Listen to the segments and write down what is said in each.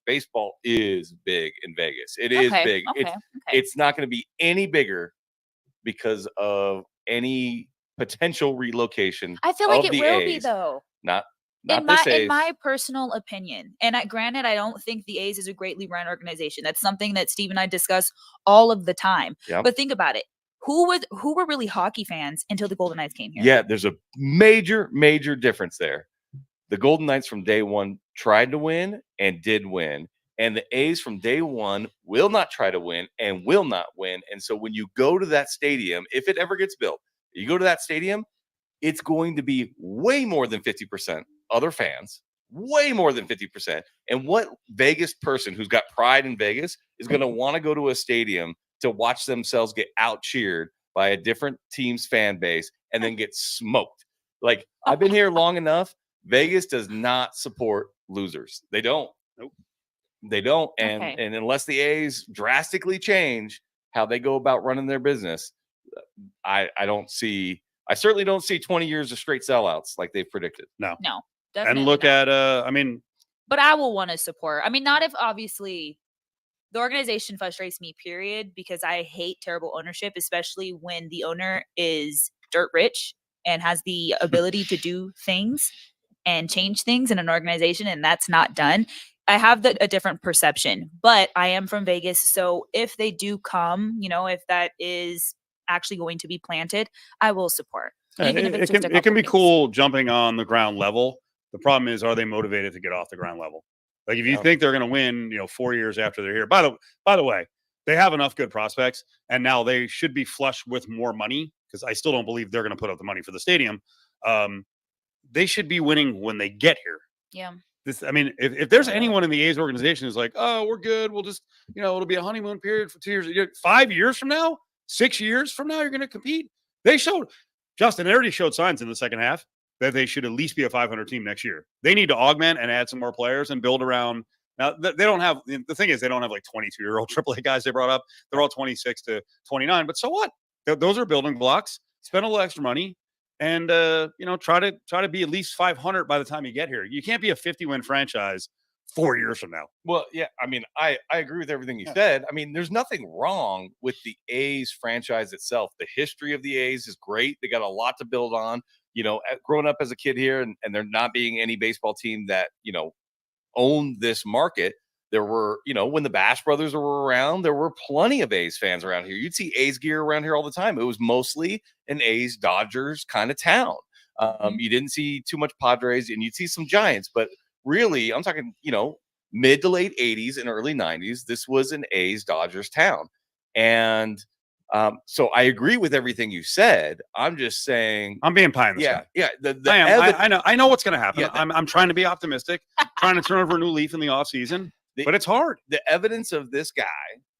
baseball is big in Vegas. It is big. Okay. It's not going to be any bigger because of any potential relocation. I feel like of it the will A's. be though. Not In this A's. my personal opinion, and granted, I don't think the A's is a greatly run organization. That's something that Steve and I discuss all of the time. Yep. But think about it. Who were really hockey fans until the Golden Knights came here? Yeah, there's a major difference there. The Golden Knights from day one tried to win and did win. And the A's from day one will not try to win and will not win. And so when you go to that stadium, if it ever gets built, you go to that stadium, it's going to be way more than 50% other fans, way more than 50%. And what Vegas person who's got pride in Vegas is going to want to go to a stadium to watch themselves get out cheered by a different team's fan base and then get smoked? Like, I've been here long enough. Vegas does not support losers. They don't. Nope. They don't. And unless the A's drastically change how they go about running their business, I certainly don't see 20 years of straight sellouts like they've predicted. No. And look at, but I will want to support. I mean, not if obviously the organization frustrates me, period, because I hate terrible ownership, especially when the owner is dirt rich and has the ability to do things and change things in an organization, and that's not done. I have a different perception, but I am from Vegas. So if they do come, if that is actually going to be planted, I will support. It can be cool jumping on the ground level. The problem is, are they motivated to get off the ground level? Like, if you think they're going to win, 4 years after they're here. By the way, they have enough good prospects, and now they should be flush with more money, because I still don't believe they're going to put up the money for the stadium. They should be winning when they get here. Yeah. If there's anyone in the A's organization who's like, oh, we're good, we'll just, it'll be a honeymoon period for 2 years. 5 years from now, 6 years from now, you're going to compete. They already showed signs in the second half that they should at least be a 500 team next year. They need to augment and add some more players and build around. Now, they don't have, the thing is, they don't have like 22-year-old AAA guys they brought up. They're all 26 to 29, but so what? Those are building blocks. Spend a little extra money and, try to be at least 500 by the time you get here. You can't be a 50-win franchise 4 years from now. Well, yeah, I agree with everything you said. There's nothing wrong with the A's franchise itself. The history of the A's is great. They got a lot to build on. Growing up as a kid here and there not being any baseball team that, owned this market, there were, when the Bash brothers were around, there were plenty of A's fans around here. You'd see A's gear around here all the time. It was mostly an A's Dodgers kind of town. You didn't see too much Padres, and you'd see some Giants, but really, I'm talking, mid to late 80s and early 90s, this was an A's Dodgers town. And so I agree with everything you said. I'm just saying, I'm being pie in the sky. Yeah. I know what's going to happen. Yeah, I'm trying to be optimistic, trying to turn over a new leaf in the off season, but it's hard. The evidence of this guy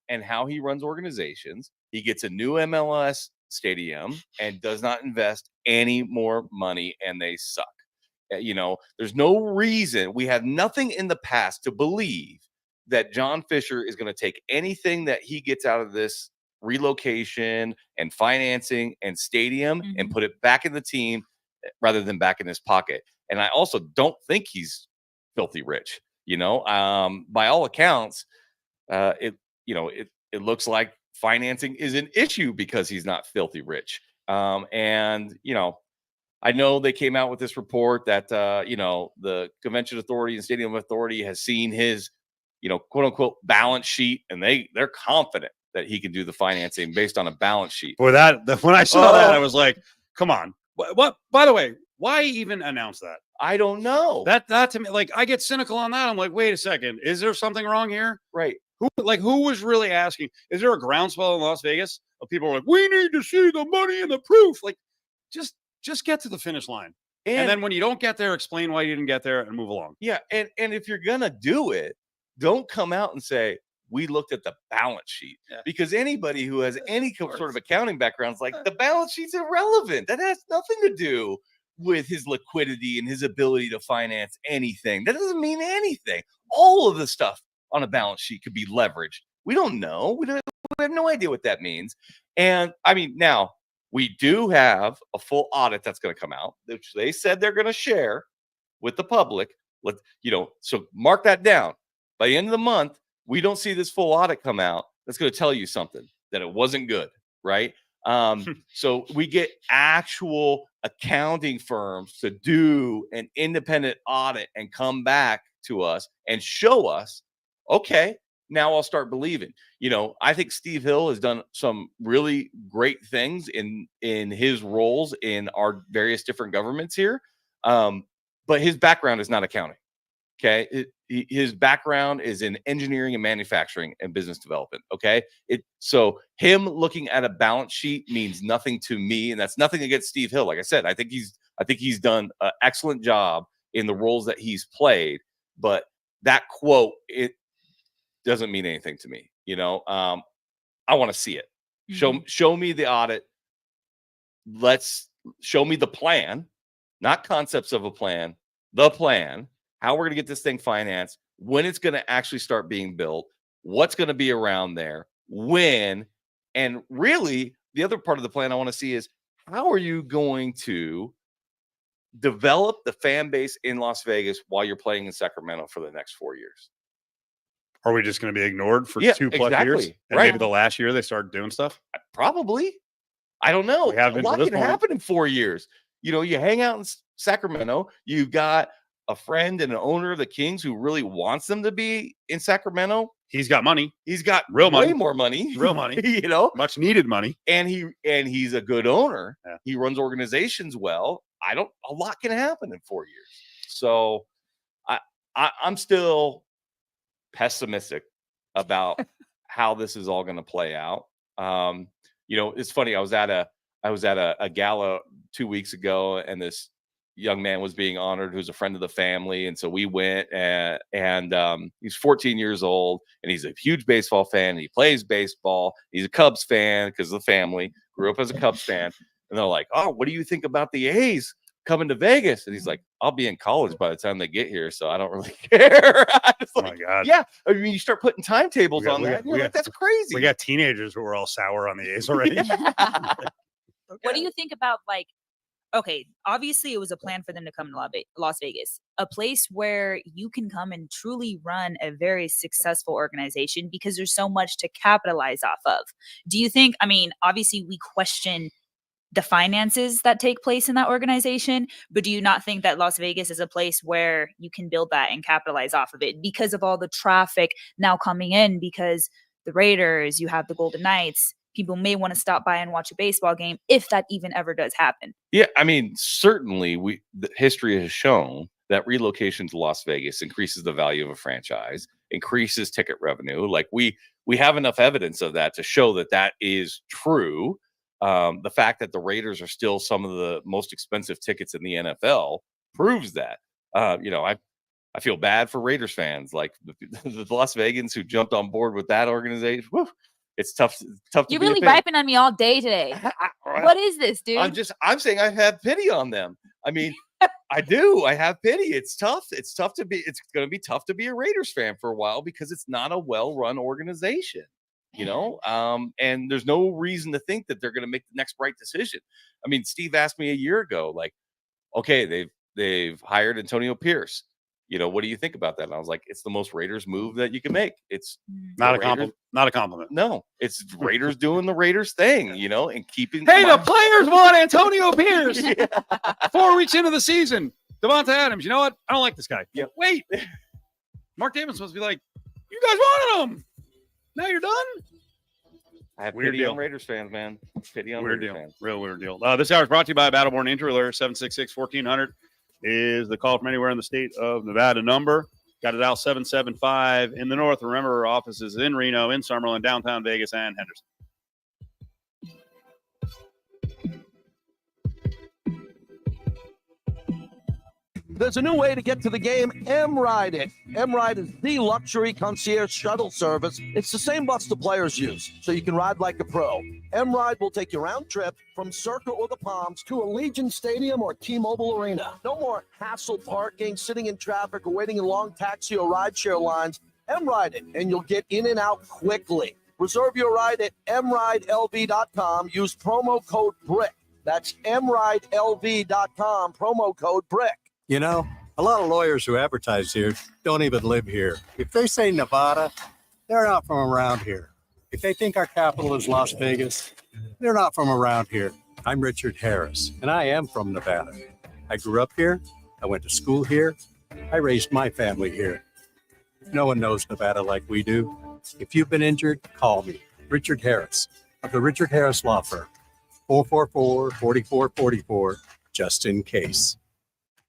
and how he runs organizations, he gets a new MLS stadium and does not invest any more money, and they suck. There's no reason. We have nothing in the past to believe that John Fisher is going to take anything that he gets out of this relocation and financing and stadium and put it back in the team rather than back in his pocket. And I also don't think he's filthy rich. By all accounts, it looks like financing is an issue because he's not filthy rich. I know they came out with this report that the Convention Authority and Stadium Authority has seen his quote unquote balance sheet, and they're confident that he can do the financing based on a balance sheet. Boy, when I saw that, I was like, come on. What? By the way, why even announce that? I don't know. That to me, like, I get cynical on that. I'm like, wait a second. Is there something wrong here? Right. Who was really asking? Is there a groundswell in Las Vegas of people who are like, we need to see the money and the proof? Like, just get to the finish line. And then when you don't get there, explain why you didn't get there and move along. Yeah. And if you're going to do it, don't come out and say, we looked at the balance sheet, because anybody who has any sort of accounting background is like, the balance sheet's irrelevant. That has nothing to do with his liquidity and his ability to finance anything. That doesn't mean anything. All of the stuff on a balance sheet could be leveraged. We don't know. We have no idea what that means. And now we do have a full audit that's going to come out, which they said they're going to share with the public. So mark that down. by the end of the month, we don't see this full audit come out, that's going to tell you something, that it wasn't good, right? So we get actual accounting firms to do an independent audit and come back to us and show us, okay, now I'll start believing. I think Steve Hill has done some really great things in his roles in our various different governments here. But his background is not accounting. Okay. His background is in engineering and manufacturing and business development. Okay. So him looking at a balance sheet means nothing to me. And that's nothing against Steve Hill. Like I said, I think he's done an excellent job in the roles that he's played, but that quote, it doesn't mean anything to me. I want to see it. Show me the audit. Let's show me the plan, not concepts of a plan, the plan, how we're going to get this thing financed, when it's going to actually start being built, what's going to be around there, when, and really the other part of the plan I want to see is how are you going to develop the fan base in Las Vegas while you're playing in Sacramento for the next 4 years? Are we just going to be ignored for 2+ years? And maybe the last year they start doing stuff? Probably. I don't know. A lot can happen in 4 years. You hang out in Sacramento. You've got a friend and an owner of the Kings who really wants them to be in Sacramento. He's got money. He's got real money. Way more money. Real money. Much needed money. And he's a good owner. Yeah. He runs organizations well. A lot can happen in 4 years. So I'm still pessimistic about how this is all going to play out. It's funny. I was at a gala 2 weeks ago, and this young man was being honored who's a friend of the family, and so we went, and he's 14 years old, and he's a huge baseball fan, and he plays baseball. He's a Cubs fan because of the family, grew up as a Cubs fan, and they're like, oh, what do you think about the A's coming to Vegas? And he's like, I'll be in college by the time they get here, so I don't really care. My God. Yeah, I mean, you start putting timetables on that, and you're like, that's crazy. We got teenagers who are all sour on the A's already. What do you think about, okay, obviously it was a plan for them to come to Las Vegas, a place where you can come and truly run a very successful organization because there's so much to capitalize off of. Do you think, obviously we question the finances that take place in that organization, but do you not think that Las Vegas is a place where you can build that and capitalize off of it because of all the traffic now coming in, because the Raiders, you have the Golden Knights, people may want to stop by and watch a baseball game if that even ever does happen? Yeah, certainly the history has shown that relocation to Las Vegas increases the value of a franchise, increases ticket revenue. Like we have enough evidence of that to show that is true. The fact that the Raiders are still some of the most expensive tickets in the NFL proves that. I feel bad for Raiders fans, like the Las Vegans who jumped on board with that organization. Whew, it's tough. You're really griping on me all day today. What is this, dude? I'm saying I have pity on them. I do. I have pity. It's tough. It's going to be tough to be a Raiders fan for a while because it's not a well-run organization. And there's no reason to think that they're going to make the next right decision. Steve asked me a year ago, like, okay, they've hired Antonio Pierce. What do you think about that? And I was like, it's the most Raiders move that you can make. It's not a compliment. Not a compliment. No, it's Raiders doing the Raiders thing, and keeping. Hey, the players want Antonio Pierce 4 weeks into the season. Devonta Adams, you know what? I don't like this guy. Yeah. Wait, Mark Davis supposed to be like, you guys wanted him. Now you're done. I have pity on Raiders fans, man. Pity on Raiders fans. Real weird deal. This hour is brought to you by Battleborn Injury Lawyer. 766-1400 is the call from anywhere in the state of Nevada number. Got it out 775 in the north. Remember, our office is in Reno, in Summerlin, downtown Vegas, and Henderson. There's a new way to get to the game, M-Ride It. M-Ride is the luxury concierge shuttle service. It's the same bus the players use, so you can ride like a pro. M-Ride will take you round trip from Circa or the Palms to Allegiant Stadium or T-Mobile Arena. No more hassle parking, sitting in traffic, or waiting in long taxi or rideshare lines. M-Ride It, and you'll get in and out quickly. Reserve your ride at mridelv.com. Use promo code BRICK. That's mridelv.com, promo code BRICK. You know, A lot of lawyers who advertise here don't even live here. If they say Nevada, they're not from around here. If they think our capital is Las Vegas, they're not from around here. I'm Richard Harris, and I am from Nevada. I grew up here. I went to school here. I raised my family here. No one knows Nevada like we do. If you've been injured, call me, Richard Harris, of the Richard Harris Law Firm, 444-4444, just in case.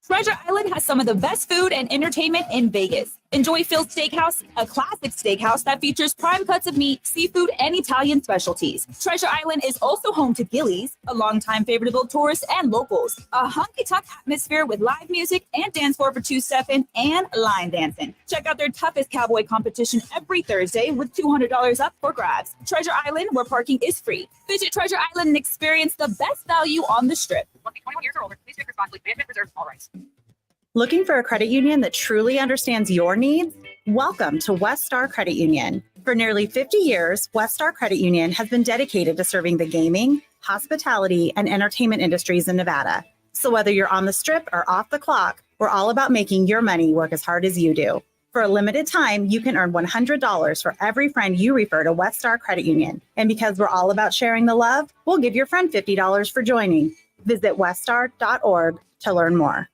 Treasure Island has some of the best food and entertainment in Vegas. Enjoy Phil's Steakhouse, a classic steakhouse that features prime cuts of meat, seafood, and Italian specialties. Treasure Island is also home to Gillies, a longtime favorite of both tourists and locals. A hunky-tonk atmosphere with live music and dance floor for two-stepping and line dancing. Check out their toughest cowboy competition every Thursday with $200 up for grabs. Treasure Island, where parking is free. Visit Treasure Island and experience the best value on the Strip. Must be 21 years or older. Please drink responsibly. Management reserves all rights. Looking for a credit union that truly understands your needs? Welcome to West Star Credit Union. For nearly 50 years, West Star Credit Union has been dedicated to serving the gaming, hospitality, and entertainment industries in Nevada. So whether you're on the Strip or off the clock, we're all about making your money work as hard as you do. For a limited time, you can earn $100 for every friend you refer to West Star Credit Union. And because we're all about sharing the love, we'll give your friend $50 for joining. Visit weststar.org to learn more.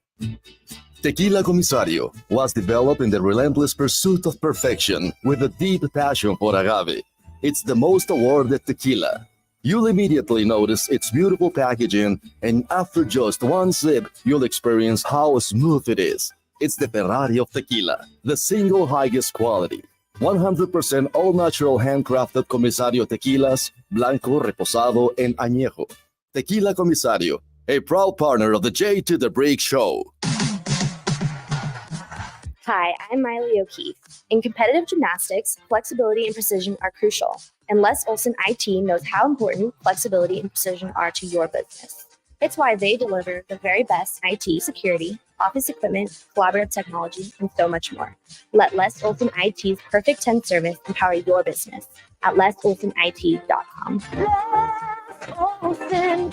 Tequila Comisario was developed in the relentless pursuit of perfection with a deep passion for agave. It's the most awarded tequila. You'll immediately notice its beautiful packaging, and after just one sip, you'll experience how smooth it is. It's the Ferrari of tequila, the single highest quality. 100% all-natural handcrafted Comisario tequilas, Blanco, Reposado, and Añejo. Tequila Comisario, a proud partner of the J to the Break Show. Hi, I'm Miley O'Keefe. In competitive gymnastics, flexibility and precision are crucial, and Les Olson IT knows how important flexibility and precision are to your business. It's why they deliver the very best IT security, office equipment, collaborative technology, and so much more. Let Les Olson IT's Perfect 10 service empower your business at lesolsonit.com. Les Olson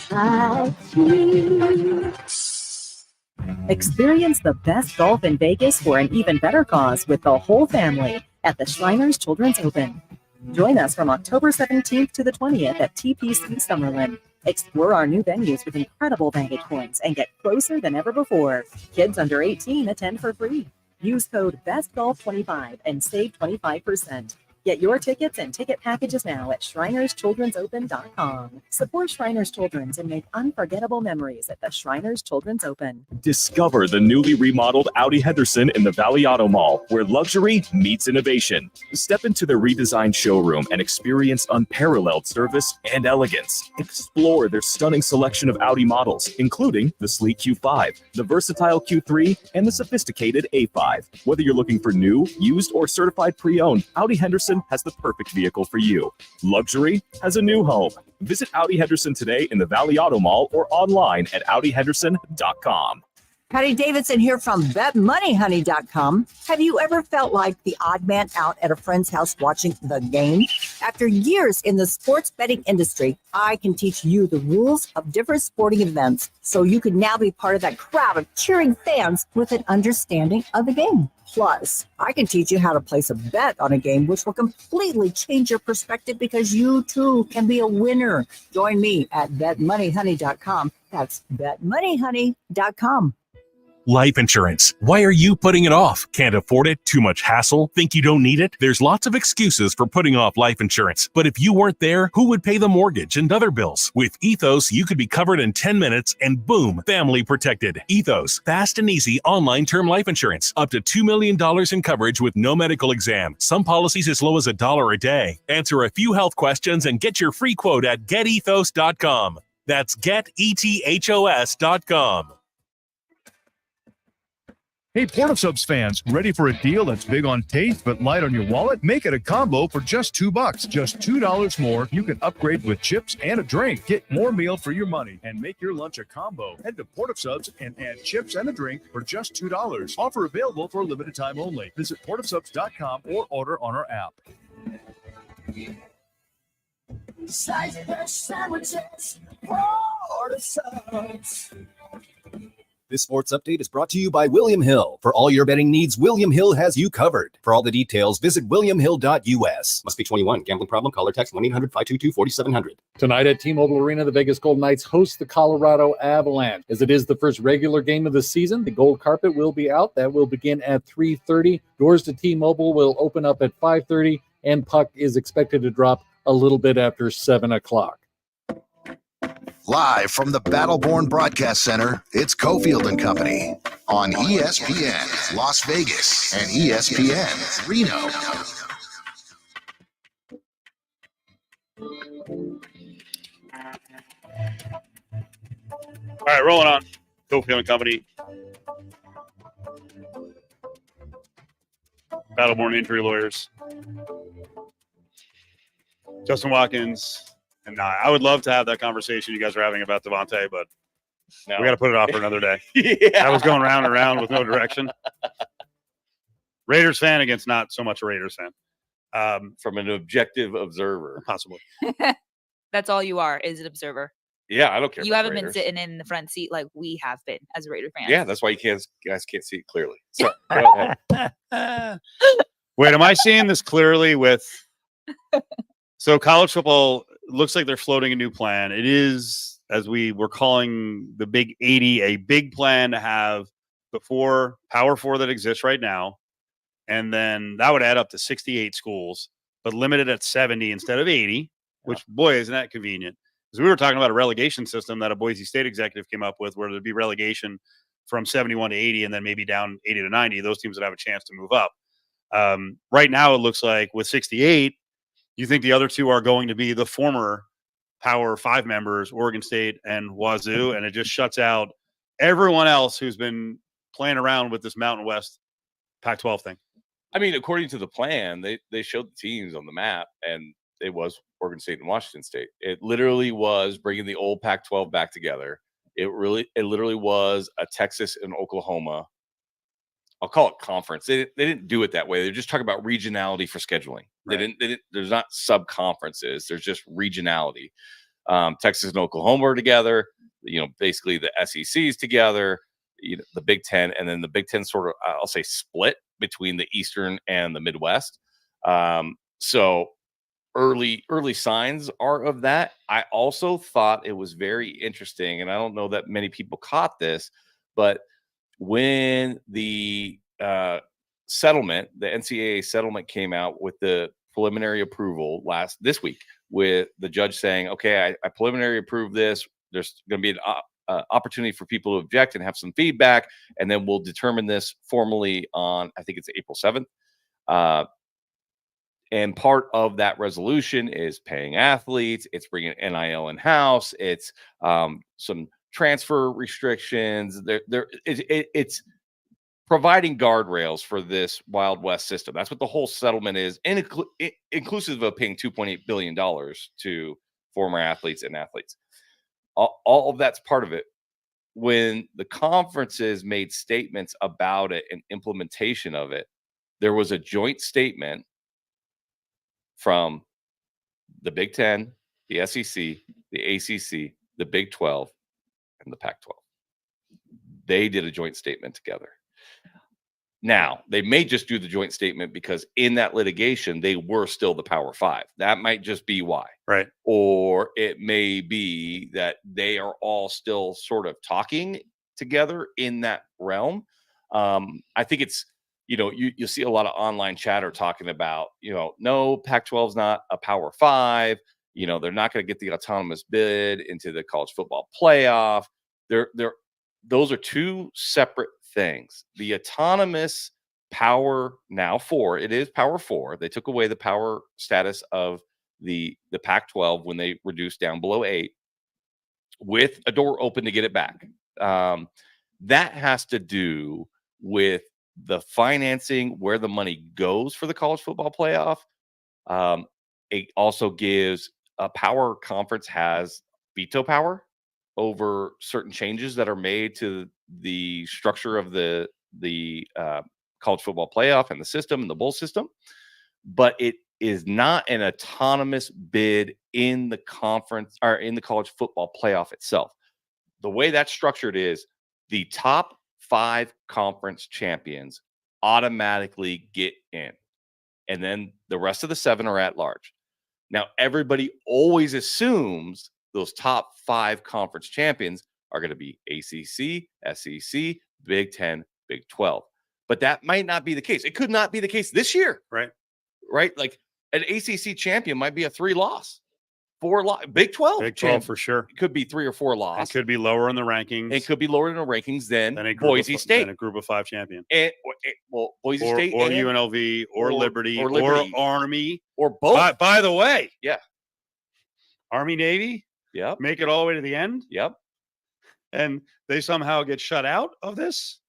IT. Experience the best golf in Vegas for an even better cause with the whole family at the Shriners Children's Open. Join us from October 17th to the 20th at TPC Summerlin. Explore our new venues with incredible vantage points and get closer than ever before. Kids under 18 attend for free. Use code BESTGOLF25 and save 25%. Get your tickets and ticket packages now at ShrinersChildren'sOpen.com. Support Shriners Children's and make unforgettable memories at the Shriners Children's Open. Discover the newly remodeled Audi Henderson in the Valley Auto Mall, where luxury meets innovation. Step into the redesigned showroom and experience unparalleled service and elegance. Explore their stunning selection of Audi models, including the sleek Q5, the versatile Q3, and the sophisticated A5. Whether you're looking for new, used, or certified pre-owned, Audi Henderson has the perfect vehicle for you. Luxury has a new home. Visit Audi Henderson today in the Valley Auto Mall or online at AudiHenderson.com. Patty Davidson here from BetMoneyHoney.com. Have you ever felt like the odd man out at a friend's house watching the game? After years in the sports betting industry, I can teach you the rules of different sporting events so you can now be part of that crowd of cheering fans with an understanding of the game. Plus, I can teach you how to place a bet on a game, which will completely change your perspective because you too can be a winner. Join me at BetMoneyHoney.com. That's BetMoneyHoney.com. Life insurance. Why are you putting it off? Can't afford it? Too much hassle? Think you don't need it? There's lots of excuses for putting off life insurance. But if you weren't there, who would pay the mortgage and other bills? With Ethos, you could be covered in 10 minutes and boom, family protected. Ethos, fast and easy online term life insurance. Up to $2 million in coverage with no medical exam. Some policies as low as $1 a day. Answer a few health questions and get your free quote at getethos.com. That's getethos.com. Hey, Port of Subs fans, ready for a deal that's big on taste but light on your wallet? Make it a combo for just $2. Just $2 more. You can upgrade with chips and a drink. Get more meal for your money and make your lunch a combo. Head to Port of Subs and add chips and a drink for just $2. Offer available for a limited time only. Visit portofsubs.com or order on our app. Sandwiches, Port of Subs. This sports update is brought to you by William Hill. For all your betting needs, William Hill has you covered. For all the details, visit williamhill.us. Must be 21. Gambling problem? Call or text 1-800-522-4700. Tonight at T-Mobile Arena, the Vegas Golden Knights host the Colorado Avalanche. As it is the first regular game of the season, the gold carpet will be out. That will begin at 3:30. Doors to T-Mobile will open up at 5:30, and puck is expected to drop a little bit after 7 o'clock. Live from the Battleborn Broadcast Center, it's Cofield and Company on ESPN Las Vegas and ESPN Reno. All right, rolling on. Cofield and Company. Battleborn Injury Lawyers. Justin Watkins. And I would love to have that conversation you guys are having about Devontae, but we got to put it off for another day. Yeah. That was going round and round with no direction. Raiders fan against not so much a Raiders fan. From an objective observer. Possibly. That's all you are, is an observer. Yeah, I don't care. You about haven't Raiders. been sitting in the front seat like we have been as a Raider fan. Yeah, that's why you guys can't see it clearly. So, go ahead. Wait, am I seeing this clearly with so college football looks like they're floating a new plan. It is, as we were calling the Big 80, a big plan to have the Power 4 that exists right now. And then that would add up to 68 schools, but limited at 70 instead of 80, which, boy, isn't that convenient. Because we were talking about a relegation system that a Boise State executive came up with where there'd be relegation from 71 to 80 and then maybe down 80 to 90. Those teams would have a chance to move up. Right now, it looks like with 68, you think the other two are going to be the former Power 5 members, Oregon State and Wazoo, and it just shuts out everyone else who's been playing around with this Mountain West Pac-12 thing. I mean, according to the plan, they showed the teams on the map, and it was Oregon State and Washington State. It literally was bringing the old Pac-12 back together. It literally was a Texas and Oklahoma. I'll call it conference. They didn't do it that way. They're just talking about regionality for scheduling. Right. They didn't. There's not sub conferences. There's just regionality. Texas and Oklahoma are together. Basically the SECs together. The Big Ten, and then the Big Ten sort of, I'll say, split between the Eastern and the Midwest. So early signs are of that. I also thought it was very interesting, and I don't know that many people caught this, but when the settlement, the NCAA settlement came out with the preliminary approval this week, with the judge saying, okay, I preliminary approved this. There's going to be an opportunity for people to object and have some feedback, and then we'll determine this formally on, I think it's April 7th. And part of that resolution is paying athletes. It's bringing NIL in-house. It's some transfer restrictions. It's providing guardrails for this Wild West system. That's what the whole settlement is, inclusive of paying $2.8 billion to former athletes and athletes. All of that's part of it. When the conferences made statements about it and implementation of it, there was a joint statement from the Big Ten, the SEC, the ACC, the Big 12, and the Pac-12. They did a joint statement together. Now, they may just do the joint statement because in that litigation, they were still the Power 5. That might just be why. Right. Or it may be that they are all still sort of talking together in that realm. I think it's, you see a lot of online chatter talking about, no, Pac-12 is not a Power 5. They're not going to get the autonomous bid into the college football playoff. Those are two separate things. The autonomous Power now 4, it is Power 4. They took away the power status of the Pac-12 when they reduced down below 8, with a door open to get it back. That has to do with the financing, where the money goes for the college football playoff. It also gives a power conference has veto power over certain changes that are made to the structure of the college football playoff and the system and the bowl system. But it is not an autonomous bid in the conference or in the college football playoff itself. The way that's structured is the top 5 conference champions automatically get in. And then the rest of the 7 are at large. Now, everybody always assumes those top 5 conference champions are going to be ACC, SEC, Big 10, Big 12. But that might not be the case. It could not be the case this year. Right. Like an ACC champion might be a 3-loss, 4-loss. Big 12. Big 12 for sure. It could be 3 or 4 loss. It could be lower in the rankings. It could be lower in the rankings than a Boise State. Than a group of 5 champion. Well, Boise State or UNLV or Liberty or Army or both. By the way, yeah, Army Navy. Yep. Make it all the way to the end. Yep. And they somehow get shut out of this.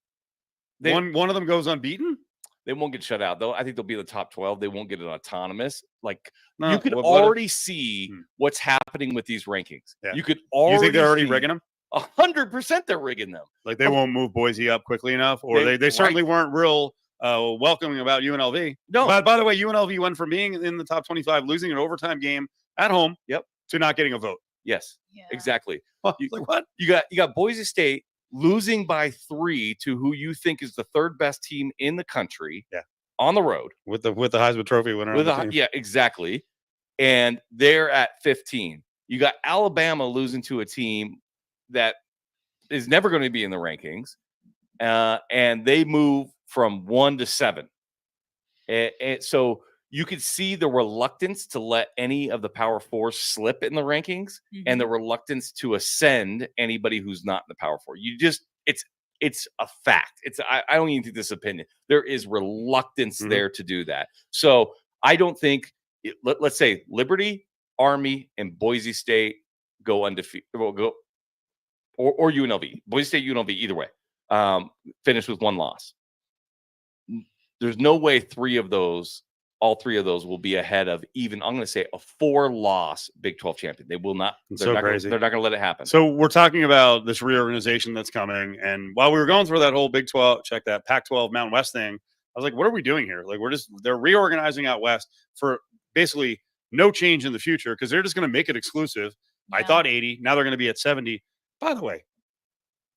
One of them goes unbeaten. They won't get shut out, though. I think they'll be in the top 12. They won't get an autonomous. Like, No, you could what- already see what's happening with these rankings. Yeah. You could already. You think they're already see rigging them? 100% they're rigging them. Like they won't move Boise up quickly enough, or they certainly weren't real welcoming about UNLV. No. By the way, UNLV went from being in the top 25, losing an overtime game at home, to not getting a vote. Yes, exactly. Like what? You got Boise State losing by 3 to who you think is the 3rd best team in the country. Yeah. On the road with the Heisman Trophy winner. On the team. Yeah, exactly. And they're at 15. You got Alabama losing to a team that is never going to be in the rankings, and they move from 1 to 7. And so you could see the reluctance to let any of the Power 4 slip in the rankings, and the reluctance to ascend anybody who's not in the Power 4. It's a fact. I don't even think this is opinion. There is reluctance there to do that. So I don't think let's say Liberty, Army, and Boise State go undefeated. Go or UNLV, Boise State, UNLV, either way, finish with 1 loss. There's no way all 3 of those will be ahead of even, I'm going to say, a 4-loss Big 12 champion. They will not. They're not crazy. They're not going to let it happen. So we're talking about this reorganization that's coming. And while we were going through that whole Big 12, check that Pac-12 Mountain West thing, I was like, what are we doing here? Like, they're reorganizing out West for basically no change in the future because they're just going to make it exclusive. Yeah. I thought 80. Now they're going to be at 70. By the way,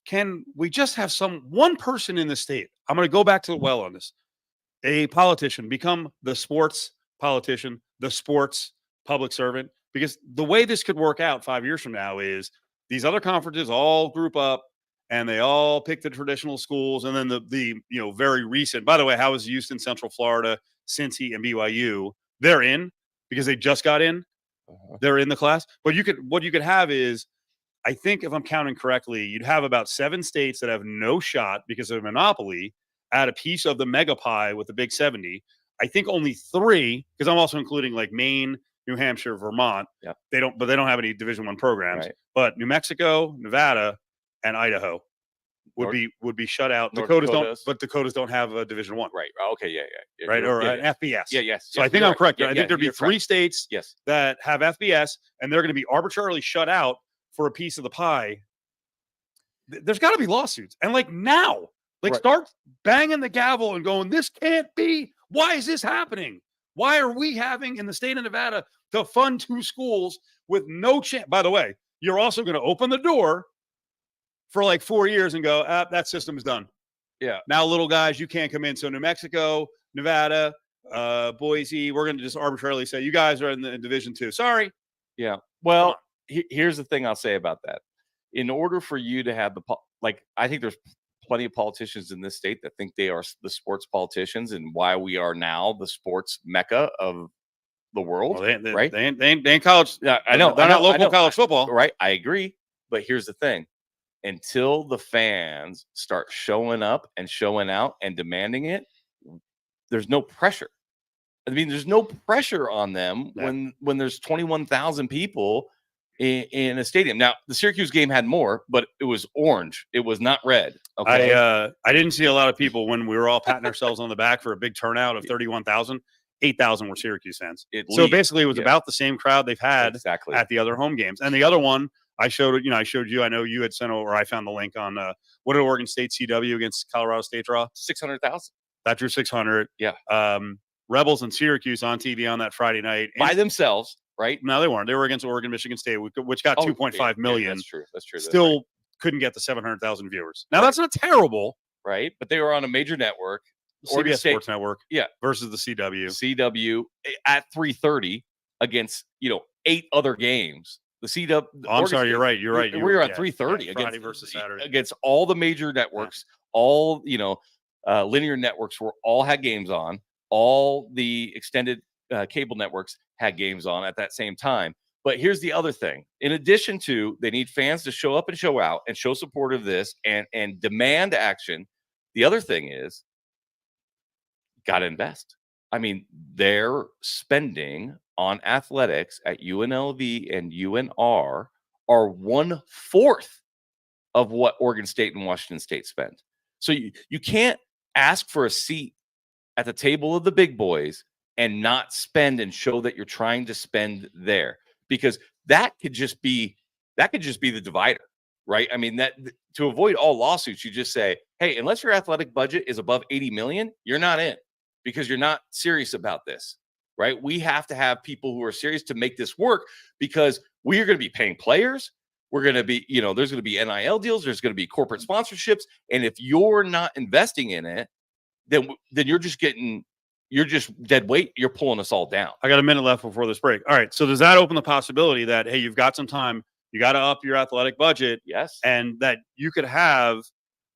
can we just have one person in the state? I'm going to go back to the well on this. A politician become the sports politician, the sports public servant, because the way this could work out 5 years from now is these other conferences all group up and they all pick the traditional schools. And then the very recent, by the way, how is Houston, Central Florida, Cincy, and BYU? They're in because they just got in. They're in the class. But what you could have is, I think if I'm counting correctly, you'd have about 7 states that have no shot because of a monopoly at a piece of the mega pie with the Big 70. I think only 3, because I'm also including like Maine, New Hampshire, Vermont. Yeah. They don't have any Division I programs. Right. But New Mexico, Nevada, and Idaho would be shut out. Dakotas don't have a Division I. Right. Okay. Yeah. Right. Or an FBS. Yeah. Yes. So I think I'm correct. Yeah, I think there'd be 3 states that have FBS, and they're going to be arbitrarily shut out for a piece of the pie. There's got to be lawsuits, and like now. Start banging the gavel and going, this can't be. Why is this happening? Why are we having in the state of Nevada to fund 2 schools with no chance? By the way, you're also going to open the door for like 4 years and go, that system is done. Yeah. Now, little guys, you can't come in. So New Mexico, Nevada, Boise, we're going to just arbitrarily say, you guys are in the Division II. Sorry. Yeah. Well, here's the thing I'll say about that. In order for you to have I think there's plenty of politicians in this state that think they are the sports politicians and why we are now the sports mecca of the world. Well, right? They ain't college. Yeah, I know. They're not local college football. Right. I agree. But here's the thing. Until the fans start showing up and showing out and demanding it, there's no pressure. I mean, there's no pressure on them when there's 21,000 people in a stadium. Now, the Syracuse game had more, but it was orange. It was not red. Okay. I didn't see a lot of people when we were all patting ourselves on the back for a big turnout of 31,000. 8,000 were Syracuse fans. So basically, it was about the same crowd they've had at the other home games. And the other one, I showed you. I know you had sent over. I found the link on what did Oregon State CW against Colorado State draw? 600,000. That drew 600. Yeah. Rebels and Syracuse on TV on that Friday night by themselves. Right? No, they weren't. They were against Oregon, Michigan State, which got 2.5 million. Yeah, that's true. Still couldn't get the 700,000 viewers. Now that's not terrible, right? But they were on a major network, Oregon CBS State- Sports Network, yeah, versus the CW. CW at 3:30 against 8 other games. The CW. Oh, I'm sorry, you're right. You're right. We were at yeah, 3:30 yeah, Friday against versus Saturday. against all the major networks. All linear networks all had games on. All the extended cable networks had games on at that same time. But here's the other thing. In addition to, they need fans to show up and show out and show support of this and demand action. The other thing is, got to invest. I mean, their spending on athletics at UNLV and UNR are 1/4 of what Oregon State and Washington State spend. So you can't ask for a seat at the table of the big boys and not spend and show that you're trying to spend there, because that could just be the divider, right? I mean, that to avoid all lawsuits, you just say, hey, unless your athletic budget is above 80 million, you're not in, because you're not serious about this, right? We have to have people who are serious to make this work, because we are going to be paying players. We're going to be, there's going to be NIL deals. There's going to be corporate sponsorships. And if you're not investing in it, then you're just dead weight. You're pulling us all down. I got a minute left before this break. All right. So does that open the possibility that, hey, you've got some time, you got to up your athletic budget. Yes. And that you could have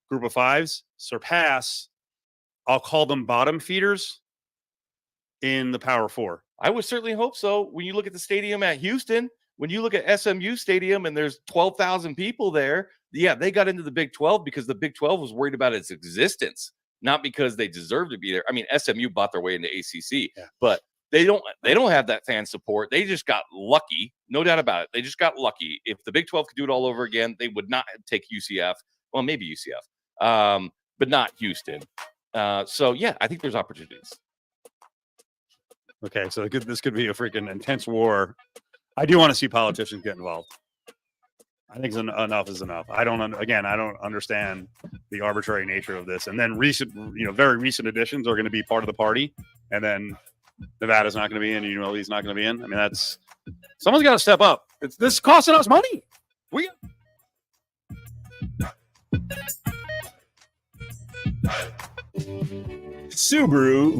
group of fives surpass, I'll call them bottom feeders in the Power Four. I would certainly hope so. When you look at the stadium at Houston, when you look at SMU Stadium and there's 12,000 people there, yeah, they got into the Big 12 because the Big 12 was worried about its existence, not because they deserve to be there. I mean, SMU bought their way into ACC, but they don't have that fan support. They just got lucky, no doubt about it. They just got lucky. If the Big 12 could do it all over again, they would not take UCF. Well, maybe UCF, but not Houston. So yeah, I think there's opportunities. Okay, so this could be a freaking intense war. I do want to see politicians get involved. I think enough is enough. I don't understand the arbitrary nature of this. And then very recent additions are going to be part of the party, and then Nevada's not going to be in, UNLV's not going to be in. I mean, someone's got to step up. This is costing us money. Subaru